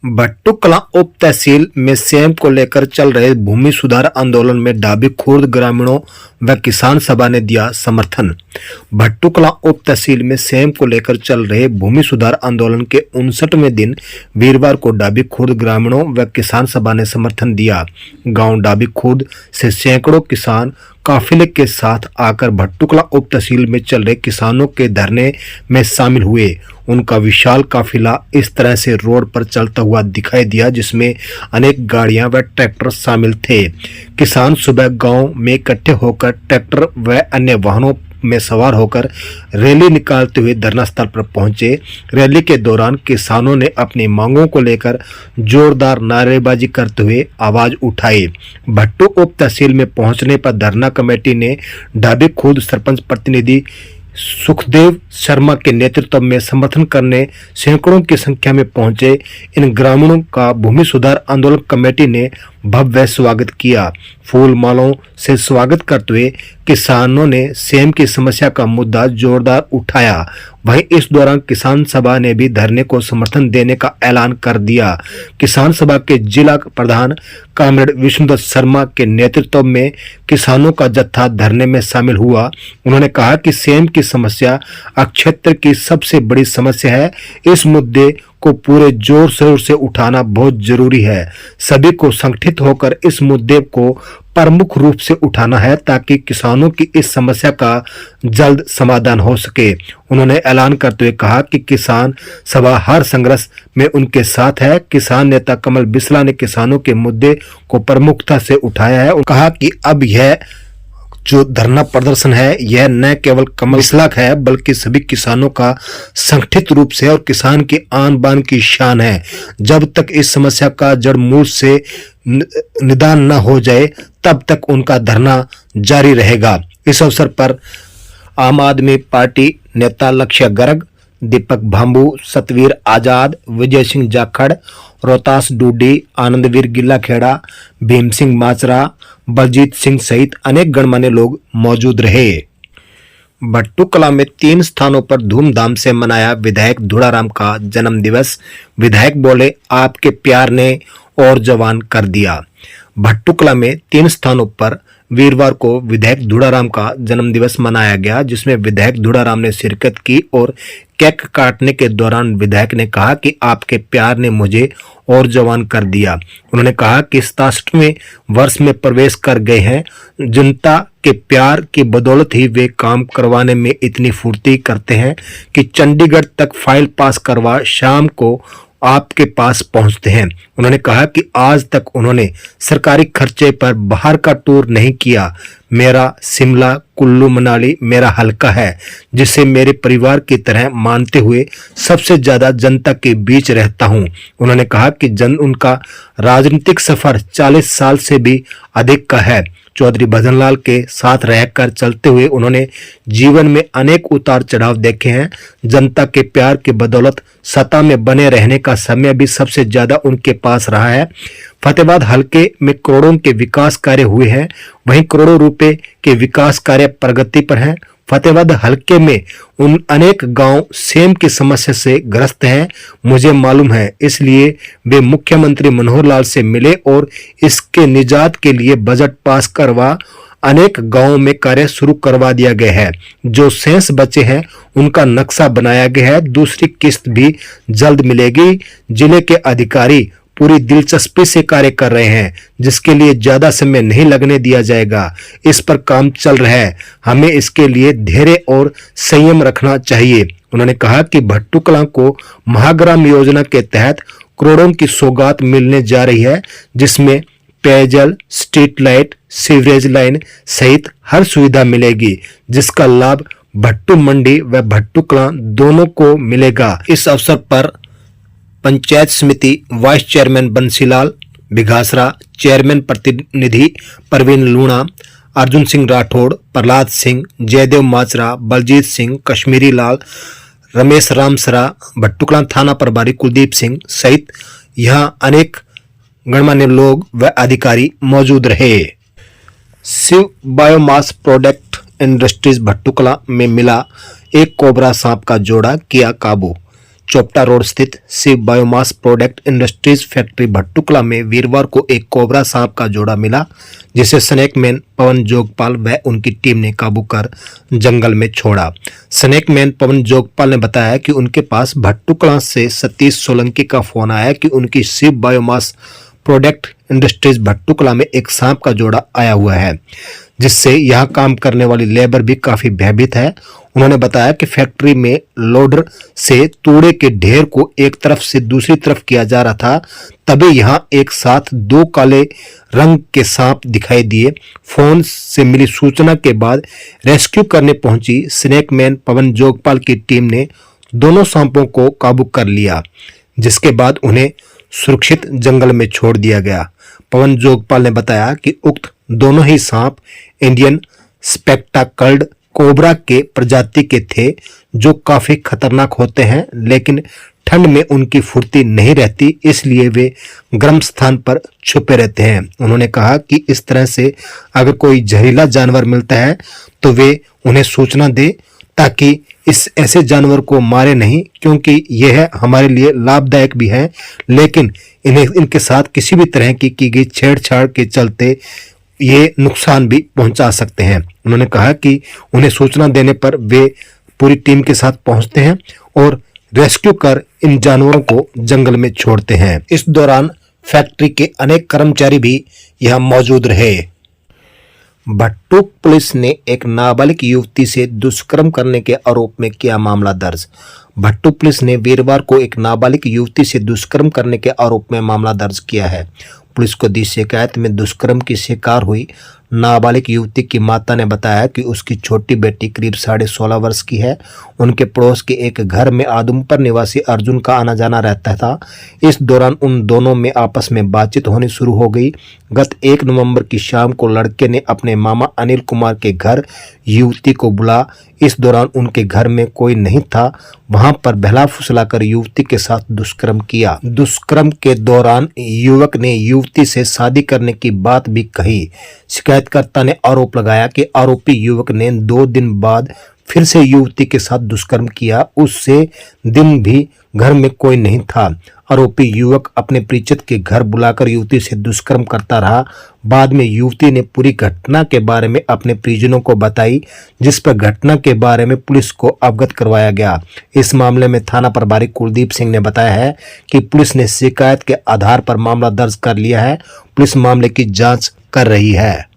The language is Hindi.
भट्टुकलां उप तहसील में सेम को लेकर चल रहे भूमि सुधार आंदोलन में डाबी खुर्द ग्रामीणों व किसान सभा ने दिया समर्थन। भट्टुकलां उप तहसील में सेम को लेकर चल रहे भूमि सुधार आंदोलन के 59वें दिन वीरवार को डाबी खुर्द ग्रामीणों व किसान सभा ने समर्थन दिया। गांव डाबी खुर्द से सैकड़ों किसान काफिले के साथ आकर भट्टुकलां उप तहसील में चल रहे किसानों के धरने में शामिल हुए। उनका विशाल काफिला इस तरह से रोड पर चलता हुआ दिखाई दिया, जिसमें अनेक गाड़ियां व ट्रैक्टर शामिल थे। किसान सुबह गांव में इकट्ठे होकर ट्रैक्टर व अन्य वाहनों में सवार होकर रैली निकालते हुए धरना स्थल पर पहुंचे। रैली के दौरान किसानों ने अपनी मांगों को लेकर जोरदार नारेबाजी करते हुए आवाज उठाई। भट्टू उप तहसील में पहुंचने पर धरना कमेटी ने डाबी खुर्द सरपंच प्रतिनिधि सुखदेव शर्मा के नेतृत्व में समर्थन करने सैकड़ों की संख्या में पहुंचे इन ग्रामीणों का भूमि सुधार आंदोलन कमेटी ने भव्य स्वागत किया। फूल मालों से स्वागत करते हुए किसानों ने सेम की समस्या का मुद्दा जोरदार उठाया। वहीं इस दौरान किसान सभा ने भी धरने को समर्थन देने का ऐलान कर दिया। किसान सभा के जिला प्रधान कामरेड विष्णुदत्त शर्मा के नेतृत्व में किसानों का जत्था धरने में शामिल हुआ। उन्होंने कहा कि सेम की समस्या क्षेत्र की सबसे बड़ी समस्या है। इस मुद्दे को पूरे जोर शोर से उठाना बहुत जरूरी है। सभी को संगठित होकर इस मुद्दे को प्रमुख रूप से उठाना है ताकि किसानों की इस समस्या का जल्द समाधान हो सके। उन्होंने ऐलान करते हुए कहा कि किसान सभा हर संघर्ष में उनके साथ है। किसान नेता कमल बिसला ने किसानों के मुद्दे को प्रमुखता से उठाया है। उन्होंने कहा कि अब यह जो धरना प्रदर्शन है यह न केवल कमल बिसला का है बल्कि सभी किसानों का संगठित रूप से और किसान की आन बान की शान है। जब तक इस समस्या का जड़ मूल से निदान न हो जाए तब तक उनका धरना जारी रहेगा। इस अवसर पर आम आदमी पार्टी नेता लक्ष्य गर्ग, दीपक भांबू, सतवीर आजाद, विजय सिंह जाखड़, रोहतास डूडी, आनंदवीर गिल्ला खेड़ा, भीम सिंह माचरा, बलजीत सिंह सहित अनेक गणमान्य लोग मौजूद रहे। भट्टुकलां में 3 स्थानों पर धूमधाम से मनाया विधायक धुड़ाराम का जन्म दिवस। विधायक बोले, आपके प्यार ने और जवान कर दिया। भट्टुकलां में 3 स्थानों पर वीरवार को विधायक धुड़ाराम का जन्म दिवस मनाया गया, जिसमें विधायक धुड़ाराम ने शिरकत की और केक काटने के दौरान विधायक ने कहा कि आपके प्यार ने मुझे और जवान कर दिया। उन्होंने कहा कि 67वें वर्ष में प्रवेश कर गए हैं। जनता के प्यार की बदौलत ही वे काम करवाने में इतनी फुर्ती करते हैं कि चंडीगढ़ तक फाइल पास करवा शाम को आपके पास पहुंचते हैं। उन्होंने कहा कि आज तक उन्होंने सरकारी खर्चे पर बाहर का टूर नहीं किया। मेरा शिमला, कुल्लू मनाली मेरा हलका है, जिसे मेरे परिवार की तरह मानते हुए सबसे ज्यादा जनता के बीच रहता हूं। उन्होंने कहा कि उनका राजनीतिक सफर 40 साल से भी अधिक का है। चौधरी भजनलाल के साथ रहकर चलते हुए उन्होंने जीवन में अनेक उतार चढ़ाव देखे हैं। जनता के प्यार की बदौलत सत्ता में बने रहने का समय भी सबसे ज्यादा उनके पास रहा है। फतेहाबाद हलके में करोड़ों के विकास कार्य हुए हैं, वहीं करोड़ों रुपए के विकास कार्य प्रगति पर हैं। फतेहाबाद हलके में उन अनेक गांव सेम की समस्या से ग्रस्त हैं, मुझे मालूम है। इसलिए वे मुख्यमंत्री मनोहर लाल से मिले और इसके निजात के लिए बजट पास करवा अनेक गांवों में कार्य शुरू करवा दिया गया है। जो शेष बचे हैं उनका नक्शा बनाया गया है। दूसरी किस्त भी जल्द मिलेगी। जिले के अधिकारी पूरी दिलचस्पी से कार्य कर रहे हैं, जिसके लिए ज्यादा समय नहीं लगने दिया जाएगा। इस पर काम चल रहा है, हमें इसके लिए धैर्य और संयम रखना चाहिए। उन्होंने कहा कि भट्टुकलां को महाग्राम योजना के तहत करोड़ों की सौगात मिलने जा रही है, जिसमें पेयजल, स्ट्रीट लाइट, सीवरेज लाइन सहित हर सुविधा मिलेगी, जिसका लाभ भट्टू मंडी व भट्टुकलां दोनों को मिलेगा। इस अवसर पर पंचायत समिति वाइस चेयरमैन बंसीलाल बिघासरा, चेयरमैन प्रतिनिधि परवीन लूणा, अर्जुन सिंह राठौड़, प्रहलाद सिंह, जयदेव माचरा, बलजीत सिंह, कश्मीरी लाल, रमेश रामसरा, भट्टुकलां थाना प्रभारी कुलदीप सिंह सहित यहां अनेक गणमान्य लोग व अधिकारी मौजूद रहे। शिव बायोमास प्रोडक्ट इंडस्ट्रीज भट्टुकलां में मिला एक कोबरा सांप का जोड़ा, किया काबू। चोपटा रोड स्थित Shiv biomass product industries factory Bhattukalan में वीरवार को एक कोबरा सांप का जोड़ा मिला, जिसे स्नेकमैन पवन जोगपाल व उनकी टीम ने काबू कर जंगल में छोड़ा। स्नेकमैन पवन जोगपाल ने बताया कि उनके पास भट्टुकला से सतीश सोलंकी का फोन आया कि उनकी Shiv biomass product industries Bhattukala में एक सांप का जोड़ा आया हुआ है, जिससे यहाँ काम करने वाली लेबर भी काफी भयभीत है। उन्होंने बताया कि फैक्ट्री में लोडर से तूड़े के ढेर को एक तरफ से दूसरी तरफ किया जा रहा था, तभी यहाँ एक साथ दो काले रंग के सांप दिखाई दिए। फोन से मिली सूचना के बाद रेस्क्यू करने पहुंची स्नेकमैन पवन जोगपाल की टीम ने दोनों सांपों को काबू कर लिया, जिसके बाद उन्हें सुरक्षित जंगल में छोड़ दिया गया। पवन जोगपाल ने बताया कि उक्त दोनों ही सांप इंडियन स्पेक्टाकल्ड कोबरा के प्रजाति के थे, जो काफी खतरनाक होते हैं, लेकिन ठंड में उनकी फुर्ती नहीं रहती, इसलिए वे गर्म स्थान पर छुपे रहते हैं। उन्होंने कहा कि इस तरह से अगर कोई जहरीला जानवर मिलता है तो वे उन्हें सूचना दे, ताकि इस ऐसे जानवर को मारे नहीं, क्योंकि यह हमारे लिए लाभदायक भी है, लेकिन इन्हें इनके साथ किसी भी तरह की गई छेड़छाड़ के चलते ये नुकसान भी पहुंचा सकते हैं। उन्होंने कहा कि उन्हें सूचना देने पर वे पूरी टीम के साथ पहुंचते हैं और रेस्क्यू कर इन जानवरों को जंगल में छोड़ते हैं। इस दौरान फैक्ट्री के अनेक कर्मचारी भी यहां मौजूद रहे। भट्टुक पुलिस ने एक नाबालिग युवती से दुष्कर्म करने के आरोप में किया मामला दर्ज। भट्टुक पुलिस ने वीरवार को एक नाबालिग युवती से दुष्कर्म करने के आरोप में मामला दर्ज किया है। पुलिस को दी शिकायत में दुष्कर्म की शिकार हुई नाबालिग युवती की माता ने बताया कि उसकी छोटी बेटी करीब 16.5 वर्ष की है। उनके पड़ोस के एक घर में आदमपुर निवासी अर्जुन का आना जाना रहता था। इस दौरान उन दोनों में आपस में बातचीत होनी शुरू हो गई। गत 1 नवंबर की शाम को लड़के ने अपने मामा अनिल कुमार के घर युवती को बुला। इस दौरान उनके घर में कोई नहीं था। वहां पर बहला फुसलाकर युवती के साथ दुष्कर्म किया। दुष्कर्म के दौरान युवक ने युवती से शादी करने की बात भी कही। शिकायतकर्ता ने आरोप लगाया कि आरोपी युवक ने 2 दिन बाद फिर से युवती के साथ दुष्कर्म किया। उससे दिन भी घर में कोई नहीं था। आरोपी युवक अपने परिचित के घर बुलाकर युवती से दुष्कर्म करता रहा। बाद में युवती ने पूरी घटना के बारे में अपने परिजनों को बताई, जिस पर घटना के बारे में पुलिस को अवगत करवाया गया। इस मामले में थाना प्रभारी कुलदीप सिंह ने बताया है कि पुलिस ने शिकायत के आधार पर मामला दर्ज कर लिया है। पुलिस मामले की जांच कर रही है।